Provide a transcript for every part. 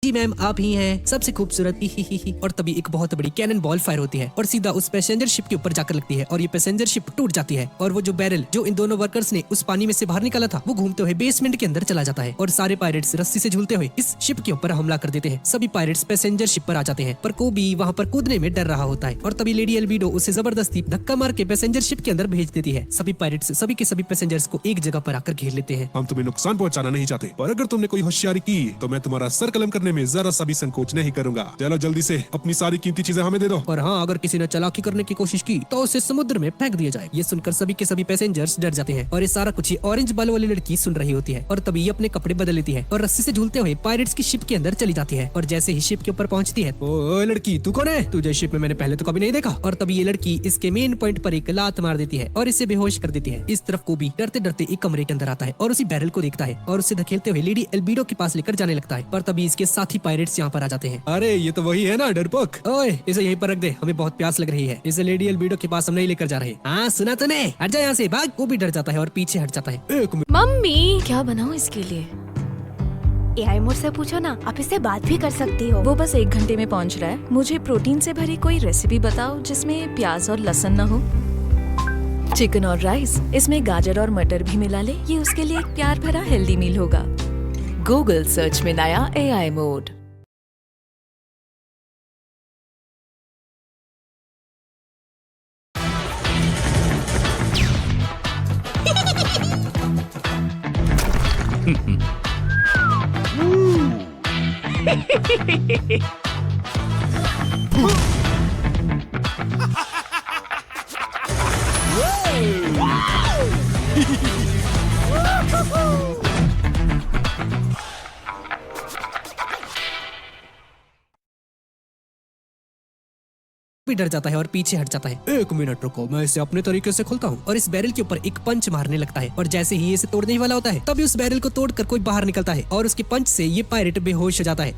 जी ma'am आप ही हैं, सबसे खूबसूरत ही। और तभी एक बहुत बड़ी कैनन बॉल फायर होती है और सीधा उस पैसेंजर शिप के ऊपर जाकर लगती है और ये पैसेंजर शिप टूट जाती है और वो जो बैरल जो इन दोनों वर्कर्स ने उस पानी में से बाहर निकाला था वो घूमते हुए बेसमेंट के अंदर चला जाता है और सारे पायरेट्स रस्सी से झूलते हुए इस शिप के ऊपर हमला कर देते हैं। सभी पायरेट्स पैसेंजर शिप पर आ जाते हैं पर कोबी वहाँ पर कूदने में डर रहा होता है और तभी लेडी एल्बिडो उसे जबरदस्ती धक्का मार के पैसेंजर शिप के अंदर भेज देती है। सभी पायरेट्स सभी के सभी पैसेंजर्स को एक जगह पर आकर घेर लेते हैं। हम तुम्हें नुकसान पहुंचाना नहीं चाहते, पर अगर तुमने कोई होशियारी की तो मैं तुम्हारा सर कलम करने में जरा सा भी संकोच नहीं करूंगा। चलो जल्दी से अपनी सारी कीमती चीजें हमें दे दो। और हाँ, अगर किसी ने चालाकी करने की कोशिश की तो उसे समुद्र में फेंक दिया जाए। ये सुनकर सभी के सभी पैसेंजर्स डर जाते हैं और ये सारा कुछ ऑरेंज बाल वाली लड़की सुन रही होती है और तभी ये अपने कपड़े बदल लेती है और रस्सी से झूलते हुए पायरेट्स की शिप के अंदर चली जाती है और जैसे ही शिप के ऊपर पहुंचती है, ओ लड़की तू कौन है? तुझे शिप में मैंने पहले तो कभी नहीं देखा। और तभी ये लड़की इसके मेन पॉइंट पर एक लात मार देती है और इसे बेहोश कर देती है। इस तरफ कोबी डरते डरते एक कमरे के अंदर आता है और उसी बैरल को देखता है और उसे धकेलते हुए लेडी एल्बिडो के पास लेकर जाने लगता है। पर तभी इसके साथी पायरेट्स यहाँ पर आ जाते हैं। अरे ये तो वही है ना डरपोक। ओए इसे यहीं पर रख दे, हमें बहुत प्यास लग रही है। इसे लेडी एल्बिडो के पास हम नहीं लेकर जा रहे। हाँ सुना तूने, हट जा यहाँ से, भाग। कोबी डर जाता है और पीछे हट जाता है। मम्मी क्या बनाऊं इसके लिए? एआई मोड से पूछो ना, आप इससे बात भी कर सकती हो। वो बस 1 घंटे में पहुंच रहा है। मुझे प्रोटीन से भरी कोई रेसिपी बताओ जिसमें प्याज और लहसुन न हो। चिकन और राइस, इसमें गाजर और मटर भी मिला ले। ये उसके लिए एक प्यार भरा हेल्दी मील होगा। गूगल सर्च में नया एआई मोड। भी डर जाता है और पीछे हट जाता है। 1 मिनट रुको, मैं इसे अपने तरीके से खोलता हूँ और इस बैरल के ऊपर एक पंच मारने लगता है और जैसे ही इसे तोड़ने वाला होता है तभी उस बैरल को तोड़कर कोई बाहर निकलता है और उसके पंच से ये पायरेट बेहोश हो जाता है।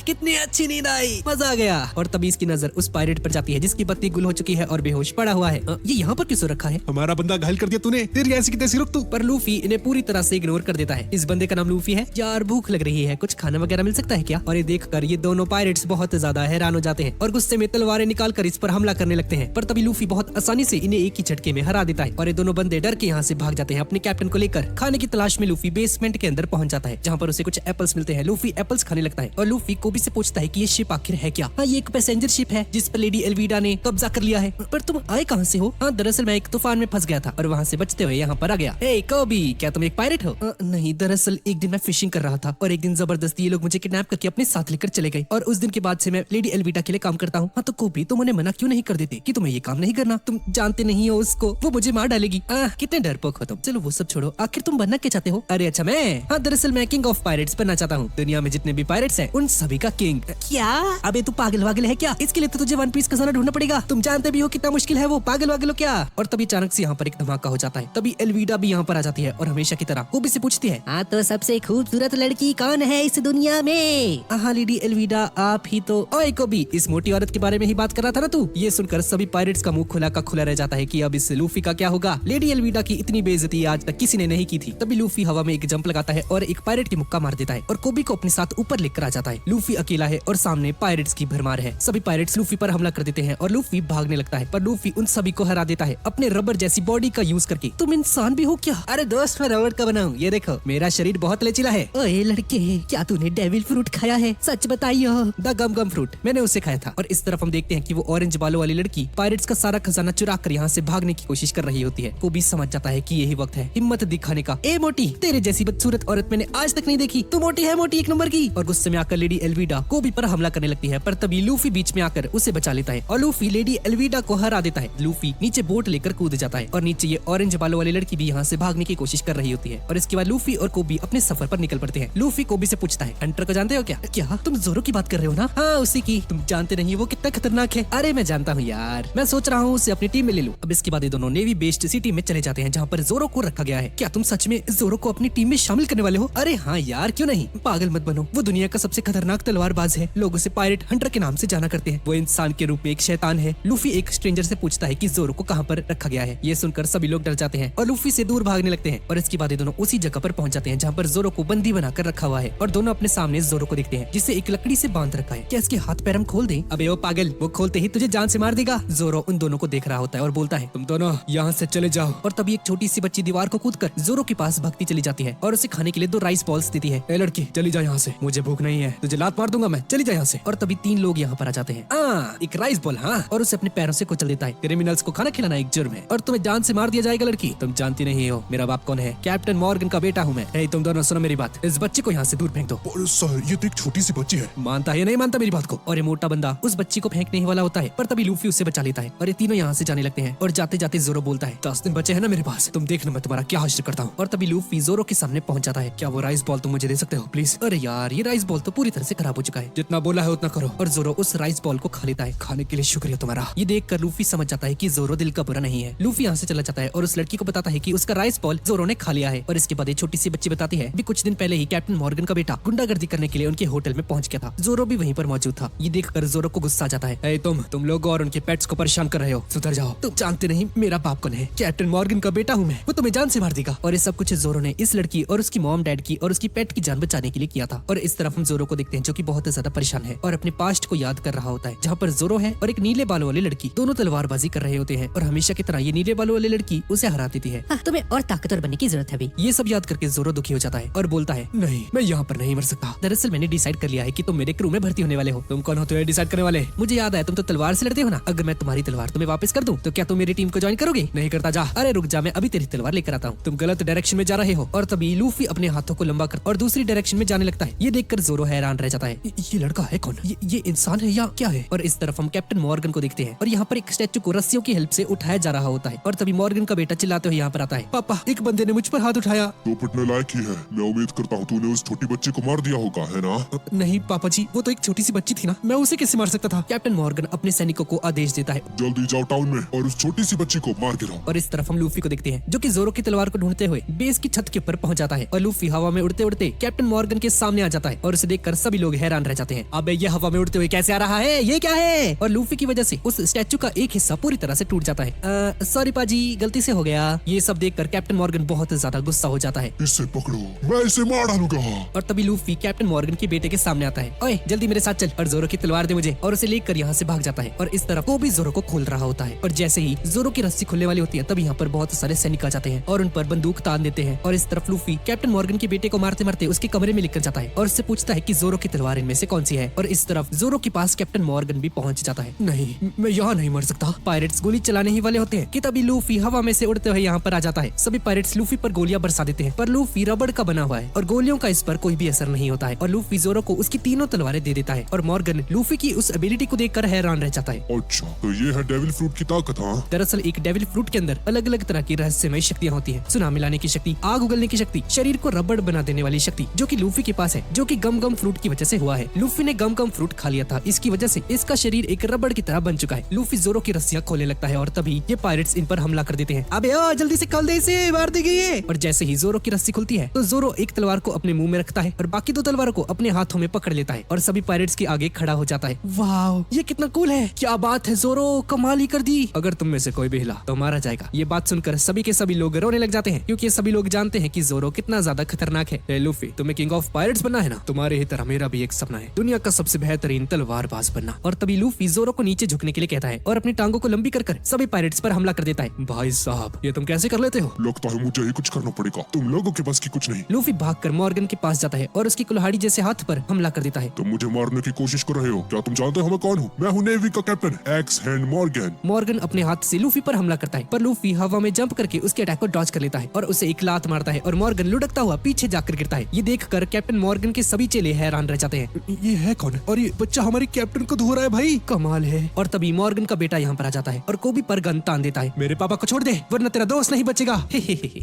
कितनी अच्छी नींद आई, मजा आ गया। और तभी इसकी नजर उस पायरेट पर जाती है जिसकी बत्ती गुल हो चुकी है और बेहोश पड़ा हुआ है। ये यहाँ पर क्यों रखा है? हमारा बंदा घायल कर दिया तूने, तेरी ऐसी की तैसी रुक तू। पर लूफी इन्हें पूरी तरह से इग्नोर कर देता है। इस बंदे का नाम लूफी है। यार भूख लग रही है, कुछ खाना वगैरह मिल सकता है क्या? और ये देखकर ये दोनों पायरेट्स बहुत ज्यादा हैरान हो जाते हैं और गुस्से में तलवारें निकाल कर इस पर हमला करने लगते हैं। पर तभी लूफी बहुत आसानी से इन्हें एक ही झटके में हरा देता है और ये दोनों बंदे डर के यहाँ से भाग जाते हैं। अपने कैप्टन को लेकर खाने की तलाश में लूफी बेसमेंट के अंदर पहुंच जाता है जहाँ पर उसे कुछ एप्पल्स मिलते हैं। लूफी एप्पल्स खाने लगता है और लूफी कोबी से पूछता है कि ये शिप आखिर है क्या? हाँ, ये एक पैसेंजर शिप है जिस पर लेडी एल्विडा ने कब्जा कर लिया है। पर तुम आए कहाँ से हो? हाँ, दरअसल मैं एक तूफान में फंस गया था और वहाँ से बचते हुए यहाँ पर आ गया। हे कोबी, क्या तुम एक पायरेट हो? नहीं, दरअसल एक दिन मैं फिशिंग कर रहा था और एक दिन जबरदस्ती ये लोग मुझे किडनैप करके अपने साथ लेकर चले गए और उस दिन के बाद से मैं लेडी एल्विडा के लिए काम करता हूँ। हाँ तो कोबी, तुम उन्हें मना क्यों नहीं कर देते कि तुम्हें ये काम नहीं करना? तुम जानते नहीं हो उसको, वो मुझे मार डालेगी। कितने डरपोक हो तुम। चलो वो सब छोड़ो, आखिर तुम बनना क्या चाहते हो? अरे अच्छा, मैं हाँ दरअसल मैं किंग ऑफ पायरेट्स बनना चाहता हूँ। दुनिया में जितने भी पायरेट्स हैं उन सभी का किंग। क्या? अबे तू पागल वागल है क्या? इसके लिए तो तुझे वन पीस खजाना ढूंढना पड़ेगा। तुम जानते भी हो कितना मुश्किल है वो। पागल वागल हो क्या? और तभी अचानक से यहाँ पर एक धमाका हो जाता है। तभी एल्विडा भी यहाँ पर आ जाती है और हमेशा की तरह कोबी से पूछती है, हाँ तो सबसे खूबसूरत लड़की कौन है इस दुनिया में? हाँ लेडी एल्विडा, आप ही तो। ओए कोबी, इस मोटी औरत के बारे में ही बात कर रहा था ना तू? ये सुनकर सभी पायरेट्स का मुंह खुला का खुला रह जाता है कि अब इस लूफी का क्या होगा। लेडी एल्विडा की इतनी बेइज्जती आज तक किसी ने नहीं की थी। तभी लूफी हवा में एक जंप लगाता है और एक पायरेट की मुक्का मार देता है और कोबी को अपने साथ ऊपर लेकर आ जाता है। लूफी अकेला है और सामने पायरेट्स की भरमार है। सभी पायरेट्स लूफी पर हमला कर देते हैं और लूफी भागने लगता है पर लूफी उन सभी को हरा देता है अपने रबर जैसी बॉडी का यूज करके। तुम इंसान भी हो क्या? अरे दोस्त, मैं रबर का बना हूँ, ये देखो मेरा शरीर बहुत लचीला है। ओए लड़के, क्या तूने डेविल फ्रूट खाया है? सच बताइयो। द गम गम फ्रूट, मैंने उसे खाया था। और इस तरफ हम देखते हैं कि वो ऑरेंज बालों वाली लड़की पायरेट्स का सारा खजाना चुरा कर यहाँ से भागने की कोशिश कर रही होती है। कोबी समझ जाता है कि यही वक्त है हिम्मत दिखाने का। ए मोटी, तेरे जैसी बदसूरत औरत मैंने आज तक नहीं देखी। तू मोटी है, मोटी एक नंबर की। और गुस्से में आकर लेडी एल्विडा कोबी पर हमला करने लगती है पर तभी लूफी बीच में आकर उसे बचा लेता है और लूफी लेडी एल्विडा को हरा देता है। लूफी नीचे बोट लेकर कूद जाता है और नीचे ये ऑरेंज बालों वाली लड़की भी यहाँ से भागने की कोशिश कर रही होती है और इसके बाद लूफी और कोबी अपने सफर पर निकल पड़ते हैं। लूफी कोबी से पूछता है, हंटर को जानते हो क्या? क्या तुम जोरो की बात कर रहे हो ना? हाँ उसी की। तुम जानते नहीं वो कितना खतरनाक है। अरे अरे मैं जानता हूँ यार, मैं सोच रहा हूँ उसे अपनी टीम में ले लूं। अब इसके बाद ये दोनों नेवी बेस्ड सिटी में चले जाते हैं जहाँ पर जोरो को रखा गया है। क्या तुम सच में जोरो को अपनी टीम में शामिल करने वाले हो? अरे हाँ यार, क्यों नहीं, पागल मत बनो। वो दुनिया का सबसे खतरनाक तलवारबाज है, लोग उसे पायरेट हंटर के नाम से जाना करते हैं। वो इंसान के रूप में एक शैतान है। लूफी एक स्ट्रेंजर से पूछता है कि जोरो को कहाँ पर रखा गया है। ये सुनकर सभी लोग डर जाते हैं और लूफी से दूर भागने लगते हैं। और इसके बाद ये दोनों उसी जगह पर पहुंच जाते हैं जहाँ पर जोरो को बंदी बनाकर रखा हुआ है और दोनों अपने सामने जोरो को देखते हैं जिसे एक लकड़ी से बांध रखा है। क्या इसके हाथ पैर हम खोल दें? अबे ओ पागल, वो खोलते ही तुझे जान से मार देगा। जोरो उन दोनों को देख रहा होता है और बोलता है, तुम दोनों यहाँ से चले जाओ। और तभी एक छोटी सी बच्ची दीवार को कूदकर जोरो के पास भागती चली जाती है और उसे खाने के लिए 2 राइस बॉल्स देती है। ए लड़की, चली जा यहाँ से, मुझे भूख नहीं है, तुझे लात मार दूंगा मैं, चली जा यहाँ से। और तभी 3 लोग यहाँ पर आ जाते हैं। एक राइस बॉल, हाँ, और उसे अपने पैरों से कुचल देता है। क्रिमिनल्स को खाना खिलाना एक जुर्म है और तुम्हें जान से मार दिया जाएगा। लड़की, तुम जानती नहीं हो मेरा बाप कौन है, कैप्टन मॉर्गन का बेटा हूँ मैं। ए, तुम दोनों सुनो मेरी बात, इस बच्चे को यहाँ से दूर फेंक दो। और सर, ये तो एक छोटी सी बच्ची है। मानता है या नहीं मानता मेरी बात को? और ये मोटा बंदा उस बच्ची को फेंकने ही वाला होता है, पर तभी लूफी उससे बचा लेता है और ये तीनों यहाँ से जाने लगते हैं। और जाते जाते जोरो बोलता है, 10 दिन बचे हैं ना मेरे पास, तुम देखना मैं तुम्हारा क्या हासिल करता हूँ। और तभी लूफी जोरो के सामने पहुंच जाता है। क्या वो राइस बॉल तुम मुझे दे सकते हो प्लीज? अरे यार, ये राइस बॉल तो पूरी तरह से खराब हो चुका है, जितना बोला है उतना करो। और जोरो उस राइस बॉल को खा लेता है। खाने के लिए शुक्रिया तुम्हारा। ये देखकर लूफी समझ जाता है कि जोरो दिल का बुरा नहीं है। लूफी यहाँ से चला जाता है और उस लड़की को बताता है कि उसका राइस बॉल जोरो ने खा लिया है। और इसके बाद एक छोटी सी बच्ची बताती है, भी कुछ दिन पहले ही कैप्टन मॉर्गन का बेटा गुंडागर्दी करने के लिए उनके होटल में पहुंच गया था। जोरो भी वहीं पर मौजूद था। ये देखकर जोरो को गुस्सा आ जाता है। ए, तुम लोग और उनके पेट्स को परेशान कर रहे हो, सुधर जाओ। तुम जानते नहीं मेरा बाप कौन है, कैप्टन मॉर्गन का बेटा हूँ मैं, वो तुम्हें जान से मार देगा। और ये सब कुछ जोरो ने इस लड़की और उसकी मॉम डैड की और उसकी पेट की जान बचाने के लिए किया था। और इस तरफ हम जोरो को देखते हैं जो कि बहुत ज्यादा परेशान है और अपने पास्ट को याद कर रहा होता है, जहाँ पर जोरो है और एक नीले बालों वाली लड़की दोनों तलवारबाजी कर रहे होते हैं। और हमेशा की तरह ये नीले बालों वाली लड़की उसे हरा देती है। तुम्हें और ताकतवर बनने की जरूरत है अभी। ये सब याद करके जोरो दुखी हो जाता है और बोलता है, नहीं, मैं यहाँ पर नहीं मर सकता। दरअसल मैंने डिसाइड कर लिया है कि तुम मेरे क्रू में भर्ती होने वाले हो। तुम कौन होते हो डिसाइड करने वाले? मुझे याद है तुम तो तलवार से लड़ते हो ना। अगर मैं तुम्हारी तलवार तुम्हें वापस कर दूं तो क्या तुम मेरी टीम को ज्वाइन करोगे? नहीं करता, जा। अरे रुक जा, मैं अभी तेरी तलवार लेकर आता हूँ। तुम गलत डायरेक्शन में जा रहे हो। और तभी लूफी अपने हाथों को लंबा कर और दूसरी डायरेक्शन में जाने लगता है। ये देखकर जोरो हैरान रह जाता है। ये लड़का है कौन? ये इंसान है या क्या है? और इस तरफ हम कैप्टन मॉर्गन को देखते हैं और यहाँ पर एक स्टैचू को रस्सियों की हेल्प से उठाया जा रहा होता है। और तभी मॉर्गन का बेटा चिल्लाते हुए यहाँ पर आता है, पापा, एक बंदे ने मुझ पर हाथ उठाया। तो पिटने लायक ही है। मैं उम्मीद करता हूँ तूने उस छोटी बच्ची को मार दिया होगा, है ना? नहीं पापा जी, वो तो एक छोटी सी बच्ची थी ना, मैं उसे कैसे मार सकता था? कैप्टन मॉर्गन अपने सैनिकों को आदेश देता है, जल्दी जाओ टाउन में और उस छोटी सी बच्ची को मार गिराओ। और इस तरफ हम लूफी को देखते हैं जो कि जोरो की तलवार को ढूंढते हुए बेस की छत के ऊपर पहुंच जाता है। और लूफी हवा में उड़ते उड़ते कैप्टन मॉर्गन के सामने आ जाता है और उसे देखकर सभी लोग हैरान रह जाते हैं। अबे ये हवा में उड़ते हुए कैसे आ रहा है? ये क्या है? और लूफी की वजह से उस स्टैचू का एक हिस्सा पूरी तरह से टूट जाता है। सॉरी पाजी, गलती से हो गया। ये सब देखकर कैप्टन मॉर्गन बहुत ज्यादा गुस्सा हो जाता है। इसे पकड़ो, मैं इसे मार डालूंगा। और तभी लूफी कैप्टन मॉर्गन के बेटे के सामने आता है। ओए जल्दी मेरे साथ चल और जोरो की तलवार दे मुझे। और उसे लेकर यहाँ से भाग जाता है। और इस तरफ वो भी जोरो को खोल रहा होता है। और जैसे ही जोरो की रस्सी खुलने वाली होती है तब यहाँ पर बहुत सारे सैनिक आ जाते हैं और उन पर बंदूक तान देते हैं। और इस तरफ लूफी कैप्टन मॉर्गन के बेटे को मारते मारते उसके कमरे में लेकर जाता है और उससे पूछता है कि जोरो की तलवार इनमें से कौन सी है। और इस तरफ जोरो के पास कैप्टन मॉर्गन भी पहुंच जाता है। नहीं, मैं यहाँ नहीं मर सकता। पायरेट्स गोली चलाने ही वाले होते हैं कि तभी लूफी हवा में से उड़ते हुए यहाँ पर आ जाता है। सभी पायरेट्स लूफी पर गोलियां बरसा देते हैं, पर लूफी रबड़ का बना हुआ है और गोलियों का इस पर कोई भी असर नहीं होता है। और लूफी जोरो को उसकी तीनों तलवारें दे देता है। और मॉर्गन लूफी की उस एबिलिटी को देखकर हैरान रह जाता है। अच्छा, तो ये है डेविल फ्रूट की ताकत, हाँ? दरअसल एक डेविल फ्रूट के अंदर अलग अलग तरह की रहस्यमय शक्तियां होती हैं। सुनामी लाने की शक्ति, आग उगलने की शक्ति, शरीर को रबड़ बना देने वाली शक्ति, जो कि लूफी के पास है, जो कि गम गम फ्रूट की वजह से हुआ है। लूफी ने गम गम फ्रूट खा लिया था, इसकी वजह से इसका शरीर एक रबड़ की तरह बन चुका है। लूफी जोरो की रस्सियां खोलने लगता है और तभी ये पायरेट्स इन पर हमला कर देते हैं। अबे ओ जल्दी से खोल दे इसे, मार देंगे ये। और जैसे ही जोरो की रस्सी खुलती है तो जोरो एक तलवार को अपने मुंह में रखता है और बाकी 2 तलवारों को अपने हाथों में पकड़ लेता है और सभी पायरेट्स के आगे खड़ा हो जाता है। वाह, ये कितना कूल है, क्या बात है जोरो, कमाल ही कर दी। अगर तुम में से कोई भी हिला तो मारा जाएगा। ये बात सुनकर सभी के सभी लोग रोने लग जाते हैं क्योंकि सभी लोग जानते हैं कि जोरो कितना ज्यादा खतरनाक है। ए लूफी, तुम्हें किंग ऑफ पायरेट्स बनना है ना? तुम्हारे ही तरह मेरा भी एक सपना है, दुनिया का सबसे बेहतरीन तलवारबाज बनना। और तभी लूफी जोरो को नीचे झुकने के लिए कहता है और अपनी टांगों को लंबी कर सभी पायरेट्स पर हमला कर देता है। भाई साहब, ये तुम कैसे कर लेते हो? लगता है मुझे ही कुछ करना पड़ेगा, तुम लोगों के बस की कुछ नहीं। लूफी भागकर मॉर्गन के पास जाता है और उसकी कुल्हाड़ी जैसे हाथ पर हमला कर देता है। तुम मुझे मारने की कोशिश कर रहे हो? क्या तुम जानते हो मैं कौन हूँ? मैं हूँ नेवी का captain x hand Morgan. Morgan अपने हाथ से लूफी पर हमला करता है, पर लूफी हवा में जंप करके उसके अटैक को डॉज कर लेता है और उसे एक लात मारता है और मॉर्गन लुढ़कता हुआ पीछे जाकर गिरता है। ये देखकर कैप्टन मॉर्गन के सभी चेले हैरान रह जाते हैं। ये है कौन? और ये बच्चा हमारे कैप्टन को धो रहा है, भाई कमाल है। और तभी मॉर्गन का बेटा यहाँ पर आ जाता है और कोबी पर गन तान देता है। मेरे पापा को छोड़ दे वरना तेरा दोस्त नहीं बचेगा।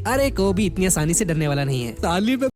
अरे कोबी इतनी आसानी से डरने वाला नहीं है। ताली में